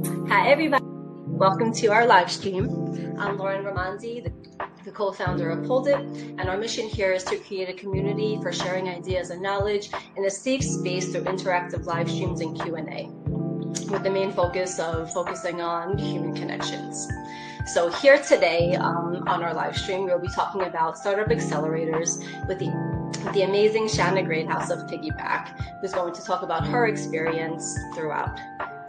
Hi, everybody. Welcome to our live stream. I'm Lauren Ramanzi, the co-founder of Hold It, and our mission here is to create a community for sharing ideas and knowledge in a safe space through interactive live streams and Q&A, with the main focus of focusing on human connections. So here today on our live stream, we'll be talking about startup accelerators with the amazing Shanna Greathouse of Piggyback, who's going to talk about her experience throughout.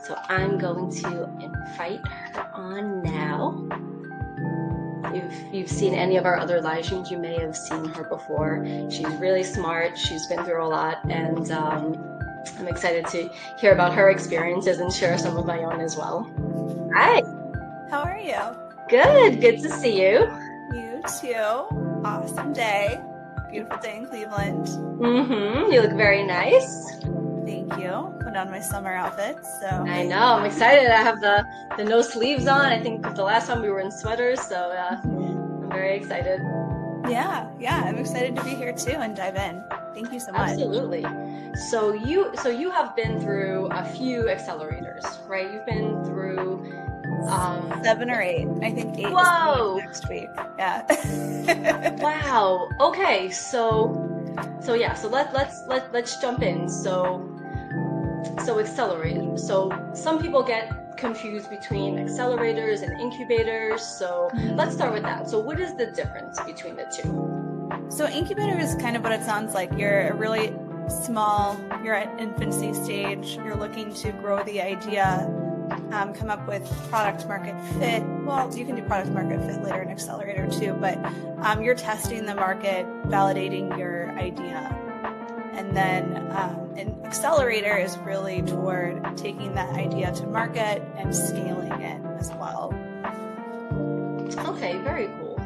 So I'm going to invite her on now. If you've seen any of our other live streams, you may have seen her before. She's really smart. She's been through a lot, and I'm excited to hear about her experiences and share some of my own as well. Hi. How are you? Good. Good to see you. You too. Awesome day. Beautiful day in Cleveland. You look very nice. Thank you. Put on my summer outfits. So I know. I'm excited. I have the no sleeves on. I think the last time we were in sweaters, so I'm very excited. Yeah. I'm excited to be here too and dive in. Thank you so much. Absolutely. So you have been through a few accelerators, right? You've been through 7 or 8. I think 8 Whoa. is next week. Yeah. Wow. Okay. So let's jump in. So accelerators. So some people get confused between accelerators and incubators. So let's start with that. So what is the difference between the two? So incubator is kind of what it sounds like. You're a really small, you're at infancy stage, you're looking to grow the idea, come up with product market fit. Well, you can do product market fit later in accelerator too, but you're testing the market, validating your idea. And then an accelerator is really toward taking that idea to market and scaling it as well. Okay, very cool.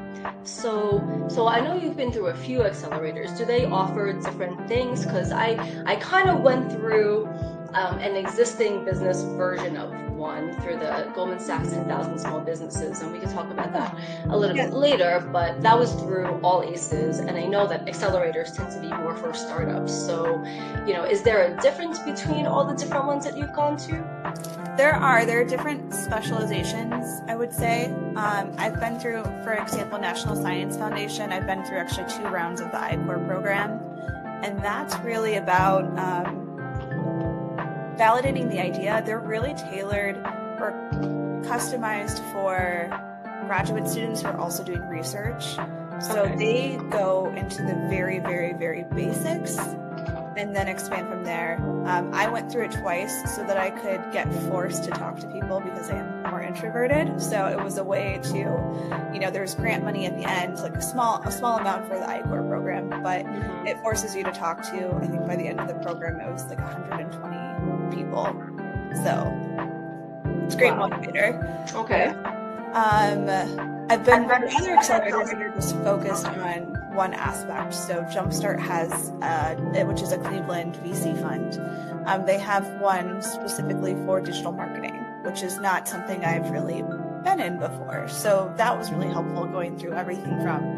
So I know you've been through a few accelerators. Do they offer different things? Because I kind of went through an existing business version of one through the Goldman Sachs 10,000 Small Businesses, and we can talk about that a little bit later, but that was through all ACEs, and I know that accelerators tend to be more for startups. So, is there a difference between all the different ones that you've gone to? There are different specializations, I would say. I've been through, for example, National Science Foundation. I've been through actually 2 rounds of the I-Corps program, and that's really about validating the idea. They're really tailored or customized for graduate students who are also doing research. So they go into the very, very, very basics and then expand from there. I went through it twice so that I could get forced to talk to people because I am more introverted. So it was a way to, there's grant money at the end, like a small amount for the I-Corps program, but it forces you to talk to, I think by the end of the program, it was like 120 people. So it's a great motivator. Okay. I've been running other accelerators that are just focused on one aspect. So Jumpstart has, which is a Cleveland VC fund. They have one specifically for digital marketing, which is not something I've really been in before. So that was really helpful, going through everything from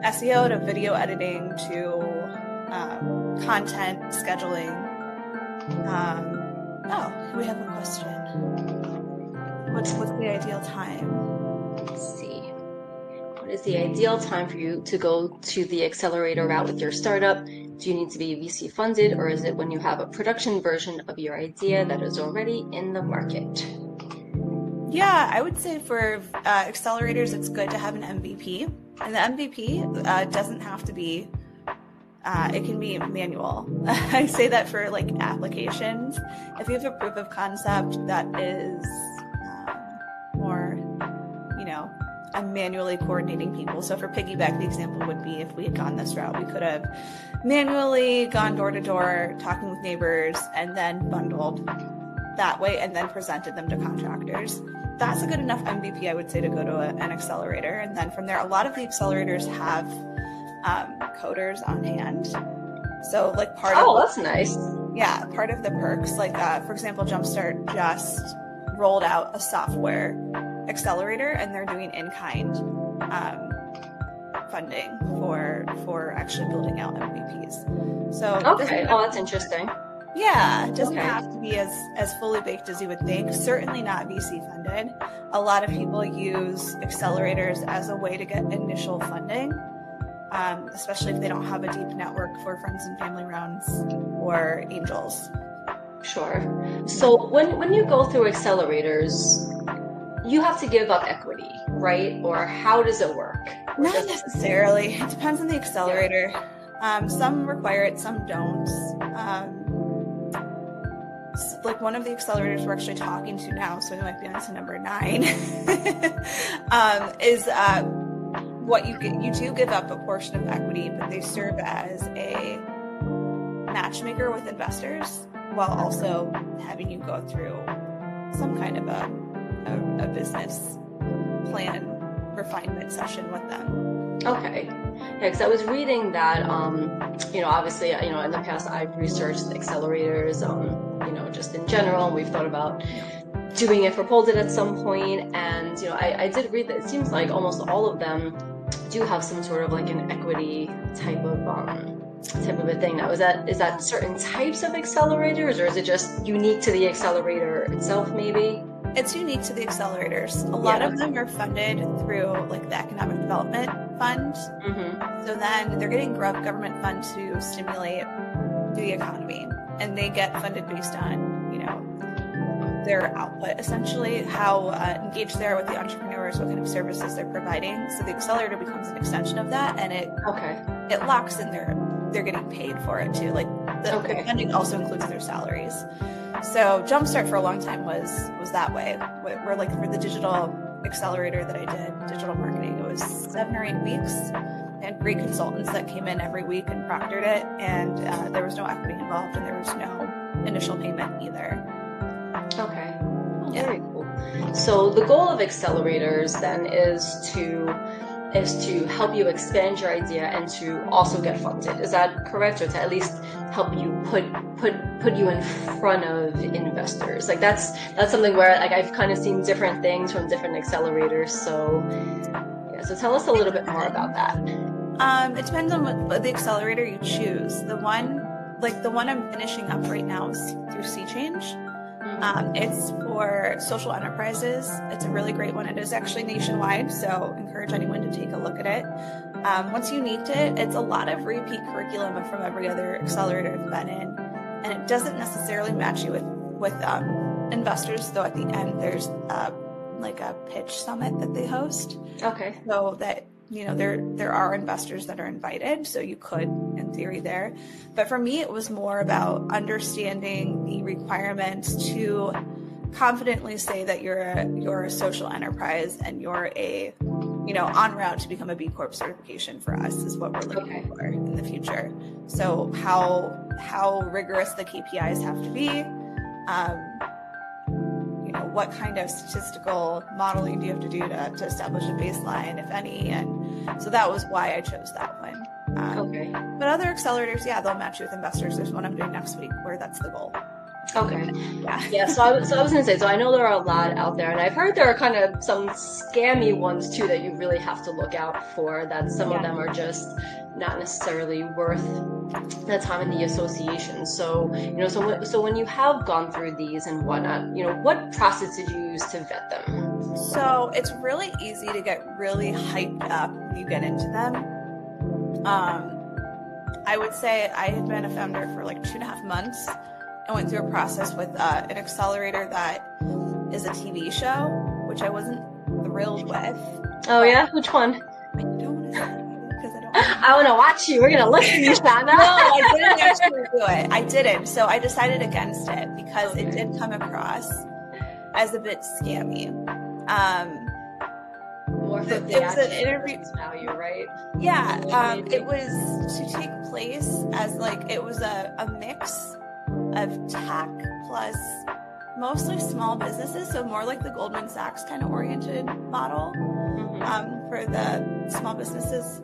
SEO to video editing to content scheduling. We have a question. What's the ideal time? Let's see. What is the ideal time for you to go to the accelerator route with your startup? Do you need to be VC funded, or is it when you have a production version of your idea that is already in the market? Yeah, I would say for accelerators, it's good to have an MVP. And the MVP doesn't have to be, it can be manual. I say that for like applications. If you have a proof of concept that is more, I'm manually coordinating people. So for Piggyback, the example would be if we had gone this route, we could have manually gone door to door, talking with neighbors, and then bundled that way and then presented them to contractors. That's a good enough MVP, I would say, to go to an accelerator. And then from there, a lot of the accelerators have coders on hand. So like that's nice. Yeah, part of the perks, like for example, Jumpstart just rolled out a software accelerator, and they're doing in-kind funding for actually building out MVPs. So okay, that's interesting. Yeah, it doesn't Okay. have to be as fully baked as you would think. Certainly not VC funded. A lot of people use accelerators as a way to get initial funding, especially if they don't have a deep network for friends and family rounds or angels. Sure. So when you go through accelerators, you have to give up equity, right? Or how does it work? Or Not does it? necessarily. It depends on the accelerator. Some require it, some don't. Like one of the accelerators we're actually talking to now, so we might be on to number 9, is what you get. You do give up a portion of equity, but they serve as a matchmaker with investors while also having you go through some kind of a business plan refinement session with them. Okay. Yeah, because I was reading that, obviously, in the past I've researched accelerators, just in general, and we've thought about doing it for Poldit at some point, and, I did read that it seems like almost all of them do have some sort of like an equity type of a thing. Now, is that certain types of accelerators, or is it just unique to the accelerator itself, maybe? It's unique to the accelerators. A lot of them are funded through like the Economic Development Fund. Mm-hmm. So then they're getting government fund to stimulate the economy, and they get funded based on, their output, essentially, how engaged they are with the entrepreneurs, what kind of services they're providing. So the accelerator becomes an extension of that, and it locks in they're getting paid for it too. Like the funding also includes their salaries. So Jumpstart for a long time was that way. We're like for the digital accelerator that I did, digital marketing, it was 7 or 8 weeks. I had great consultants that came in every week and proctored it, and there was no equity involved, and there was no initial payment either. Okay. Oh, very cool. So the goal of accelerators then is to help you expand your idea and to also get funded. Is that correct? Or to at least help you put you in front of investors? Like that's something where like I've kind of seen different things from different accelerators. So yeah, so tell us a little bit more about that. It depends on what the accelerator you choose. The one I'm finishing up right now is through Sea Change. It's for social enterprises. It's a really great one. It is actually nationwide, so encourage anyone to take a look at it. Once you need it, it's a lot of repeat curriculum from every other accelerator I've been in, and it doesn't necessarily match you with investors, though at the end there's like a pitch summit that they host. Okay. So that there are investors that are invited, so you could, in theory, there. But for me, it was more about understanding the requirements to confidently say that you're a social enterprise and you're a, en route to become a B Corp certification for us is what we're looking for in the future. So how rigorous the KPIs have to be, what kind of statistical modeling do you have to do to establish a baseline, if any, and so that was why I chose that one. But other accelerators, they'll match you with investors. There's one I'm doing next week where that's the goal. Okay. Yeah. So I was gonna say, so I know there are a lot out there, and I've heard there are kind of some scammy ones too that you really have to look out for. That some of them are just not necessarily worth the time in the association. So so when you have gone through these and whatnot, what process did you use to vet them? So it's really easy to get really hyped up when you get into them. I would say I had been a founder for like 2.5 months. I went through a process with an accelerator that is a TV show, which I wasn't thrilled with. Oh yeah? Which one? I don't want to say it because I don't. I want to watch you. We're gonna listen to you, Shana. No, I didn't actually do it. I didn't. So I decided against it because it did come across as a bit scammy. More for it was an interview value, right? Yeah. It was to take place as like it was a mix of tech plus mostly small businesses, so more like the Goldman Sachs kind of oriented model for the small businesses,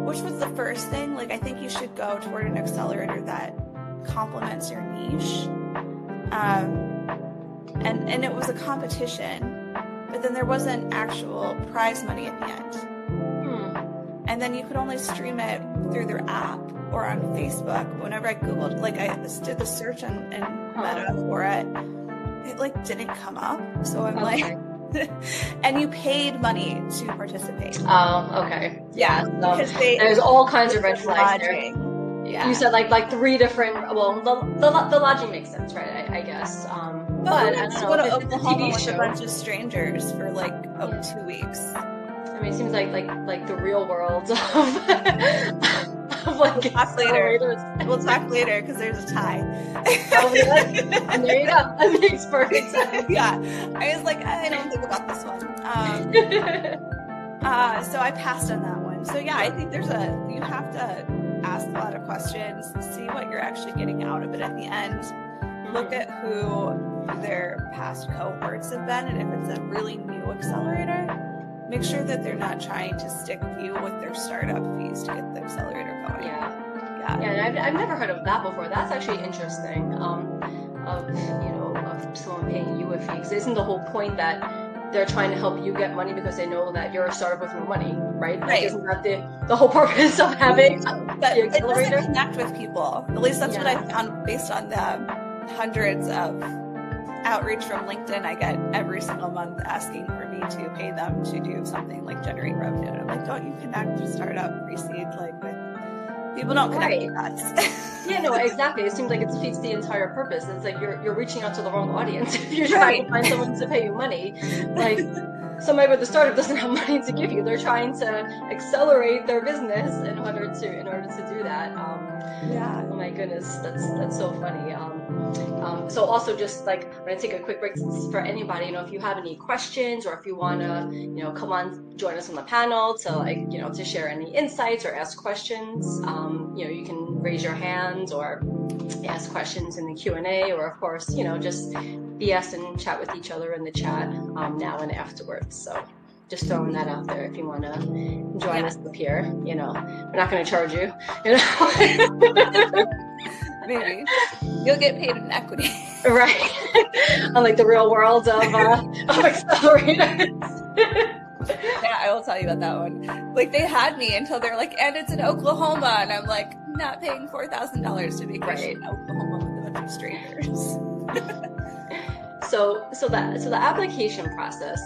which was the first thing. Like I think you should go toward an accelerator that complements your niche, and it was a competition, but then there wasn't actual prize money at the end, and then you could only stream it through their app. or on Facebook, whenever I Googled, like I did the search and Meta for it, it like didn't come up. So I'm like, and you paid money to participate. Oh, okay. Yeah. So because there's all kinds of red flags there. Yeah. You said like 3 different. Well, the lodging makes sense, right? I guess. But I don't know. Go to If it's a Oklahoma TV with show, a bunch of strangers for like 2 weeks. I mean, it seems like the real world of like We'll talk later. accelerators. We'll talk later because there's a tie. Oh, really? And there you go. That makes perfect sense. Yeah. I was like, I don't think about this one. So I passed on that one. So yeah, I think you have to ask a lot of questions, see what you're actually getting out of it at the end. Look at who their past cohorts have been, and if it's a really new accelerator, make sure that they're not trying to stick you with their startup fees to get the accelerator going. Yeah, and I've never heard of that before. That's actually interesting. Of someone paying you a fee, because isn't the whole point that they're trying to help you get money because they know that you're a startup with no money, right? Like, isn't that the whole purpose of having the accelerator? It doesn't connect with people. At least that's what I found based on the hundreds of outreach from LinkedIn I get every single month asking for me to pay them to do something like generate revenue. And I'm like, don't you connect to startup pre-seed with people don't connect with us. Yeah, no, exactly. It seems like it defeats the entire purpose. It's like you're reaching out to the wrong audience if you're trying to find someone to pay you money. Like somebody with a startup doesn't have money to give you. They're trying to accelerate their business in order to do that. Oh my goodness, that's so funny. So also just like I'm gonna take a quick break for anybody. If you have any questions or if you wanna come on join us on the panel to to share any insights or ask questions. You can raise your hand or ask questions in the Q&A, or of course just BS and chat with each other in the chat now and afterwards. So just throwing that out there if you want to join us up here. We're not going to charge you. Maybe you'll get paid in equity, right? Unlike the real world of accelerators. Yeah, I will tell you about that one. Like they had me until they're like, and it's in Oklahoma, and I'm like, not paying $4,000 to vacation in Oklahoma with a bunch of strangers. So the application process.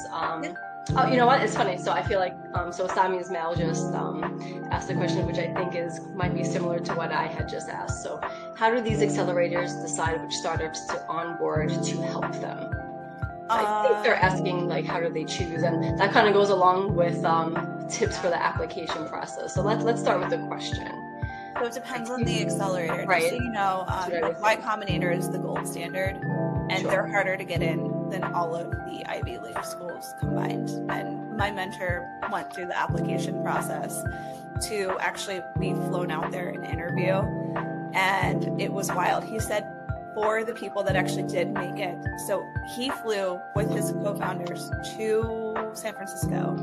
Oh, you know what? It's funny. So I feel like so Sami's Mal just asked a question which I think might be similar to what I had just asked. So how do these accelerators decide which startups to onboard to help them? I think they're asking how do they choose, and that kind of goes along with tips for the application process. So let's start with the question. So it depends on the accelerator. Right. So Y Combinator is the gold standard, and they're harder to get in than all of the Ivy League schools combined. And my mentor went through the application process to actually be flown out there and interview, and it was wild. He said for the people that actually did make it, so he flew with his co-founders to San Francisco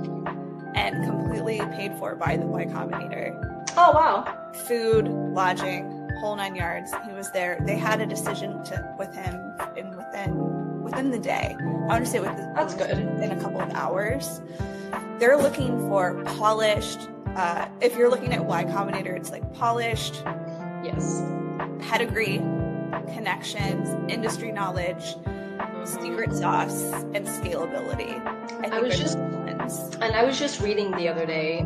and completely paid for by the Y Combinator. Oh, wow. Food, lodging, whole 9 yards. He was there. They had a decision with him within the day. I want to say that's good. In a couple of hours. They're looking for polished. If you're looking at Y Combinator, it's like polished. Yes. Pedigree, connections, industry knowledge, secret sauce, and scalability. I was just reading the other day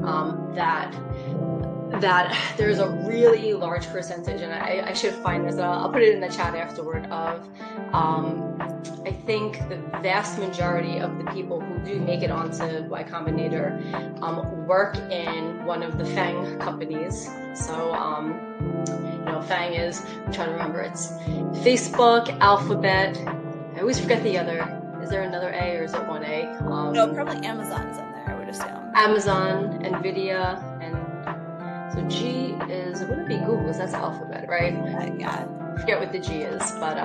that there's a really large percentage, and I should find this, I'll put it in the chat afterward, of I think the vast majority of the people who do make it onto Y Combinator work in one of the FANG companies. So FANG is, I'm trying to remember, it's Facebook, Alphabet, I always forget the other. Is there another A or is it one A? No, probably Amazon's in there, I would assume. Amazon, Nvidia, and so G is, it wouldn't be Google's, that's Alphabet, right? Yeah. I forget what the G is, but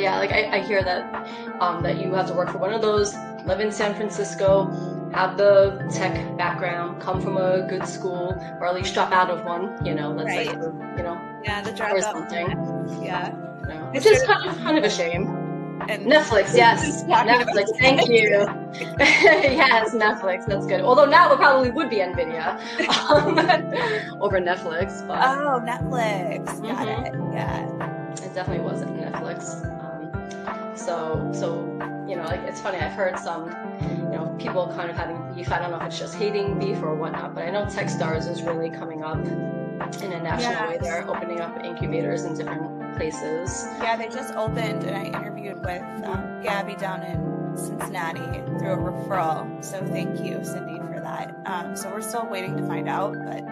yeah, I hear that that you have to work for one of those, live in San Francisco, have the tech background, come from a good school, or at least drop out of one, the dropout. something. Yeah. Which is kind of a shame. And Netflix, yes. Netflix, thank you. Yes, Netflix, that's good. Although now it probably would be NVIDIA over Netflix, but oh, Netflix, got it. Yeah, it definitely wasn't Netflix. So like it's funny. I've heard some people kind of having beef. I don't know if it's just hating beef or whatnot, but I know Techstars is really coming up in a national way. They're opening up incubators in different places. Yeah, they just opened, and I interviewed with Gabby down in Cincinnati through a referral. So thank you, Cindy, for that. So we're still waiting to find out, but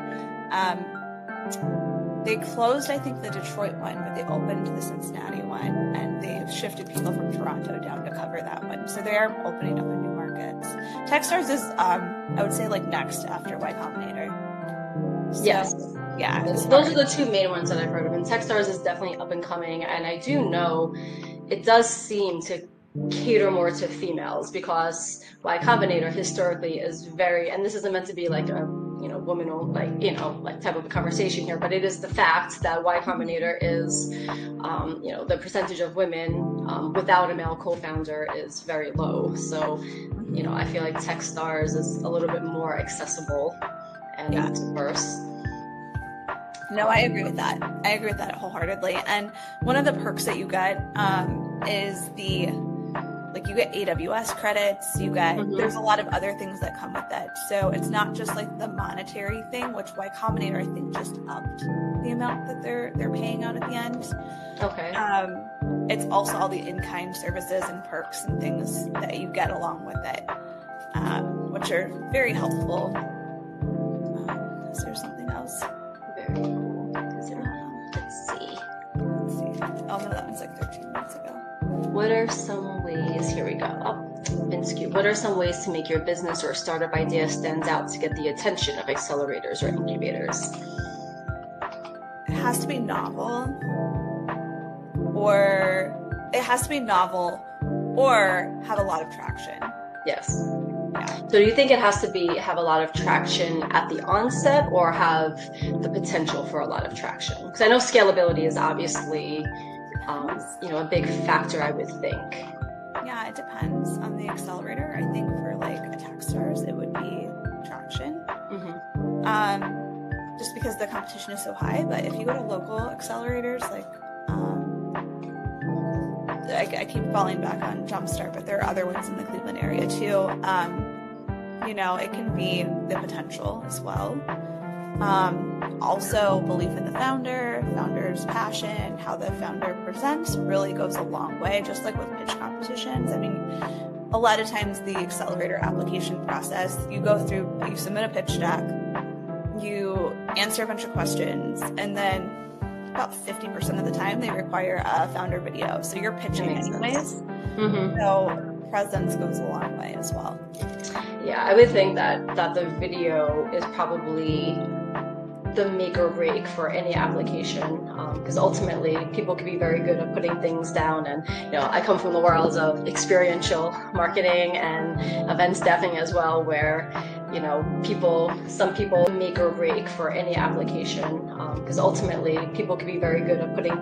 they closed, I think, the Detroit one, but they opened the Cincinnati one, and they've shifted people from Toronto down to cover that one. So they are opening up in new markets. Techstars is, I would say, like next after Y Combinator. So, yes. Yeah. Those are the two main ones that I've heard of. And Techstars is definitely up and coming. And I do know it does seem to cater more to females because Y Combinator historically is very, and this isn't meant to be like a woman like type of a conversation here, but it is the fact that Y Combinator is the percentage of women without a male co-founder is very low. So I feel like Techstars is a little bit more accessible and diverse. No, I agree with that. I agree with that wholeheartedly. And one of the perks that you get is you get AWS credits, you get, there's a lot of other things that come with it. So it's not just like the monetary thing, which Y Combinator, I think, just upped the amount that they're paying out at the end. Okay. It's also all the in-kind services and perks and things that you get along with it, which are very helpful. Is there something else? Very cool. Let's see. Oh, no, that one's like 13 minutes ago. What are some ways, here we go, what are some ways to make your business or startup idea stands out to get the attention of accelerators or incubators? It has to be novel, or have a lot of traction. Yes. Yeah. So do you think it has to have a lot of traction at the onset or have the potential for a lot of traction? Because I know scalability is obviously a big factor, I would think. Yeah, it depends on the accelerator. I think for like a Techstars, it would be traction. Just because the competition is so high. But if you go to local accelerators, like I keep falling back on Jumpstart, but there are other ones in the Cleveland area too. It can be the potential as well. Also, belief in the founder's passion, how the founder presents really goes a long way, just like with pitch competitions. I mean, a lot of times the accelerator application process, you submit a pitch deck, you answer a bunch of questions, and then about 50% of the time they require a founder video. So you're pitching anyways. So presence goes a long way as well. Yeah, I would think that the video is probably the make or break for any application, because ultimately people can be very good at putting things down. And I come from the world of experiential marketing and event staffing as well, where some people make or break for any application, because ultimately people can be very good at putting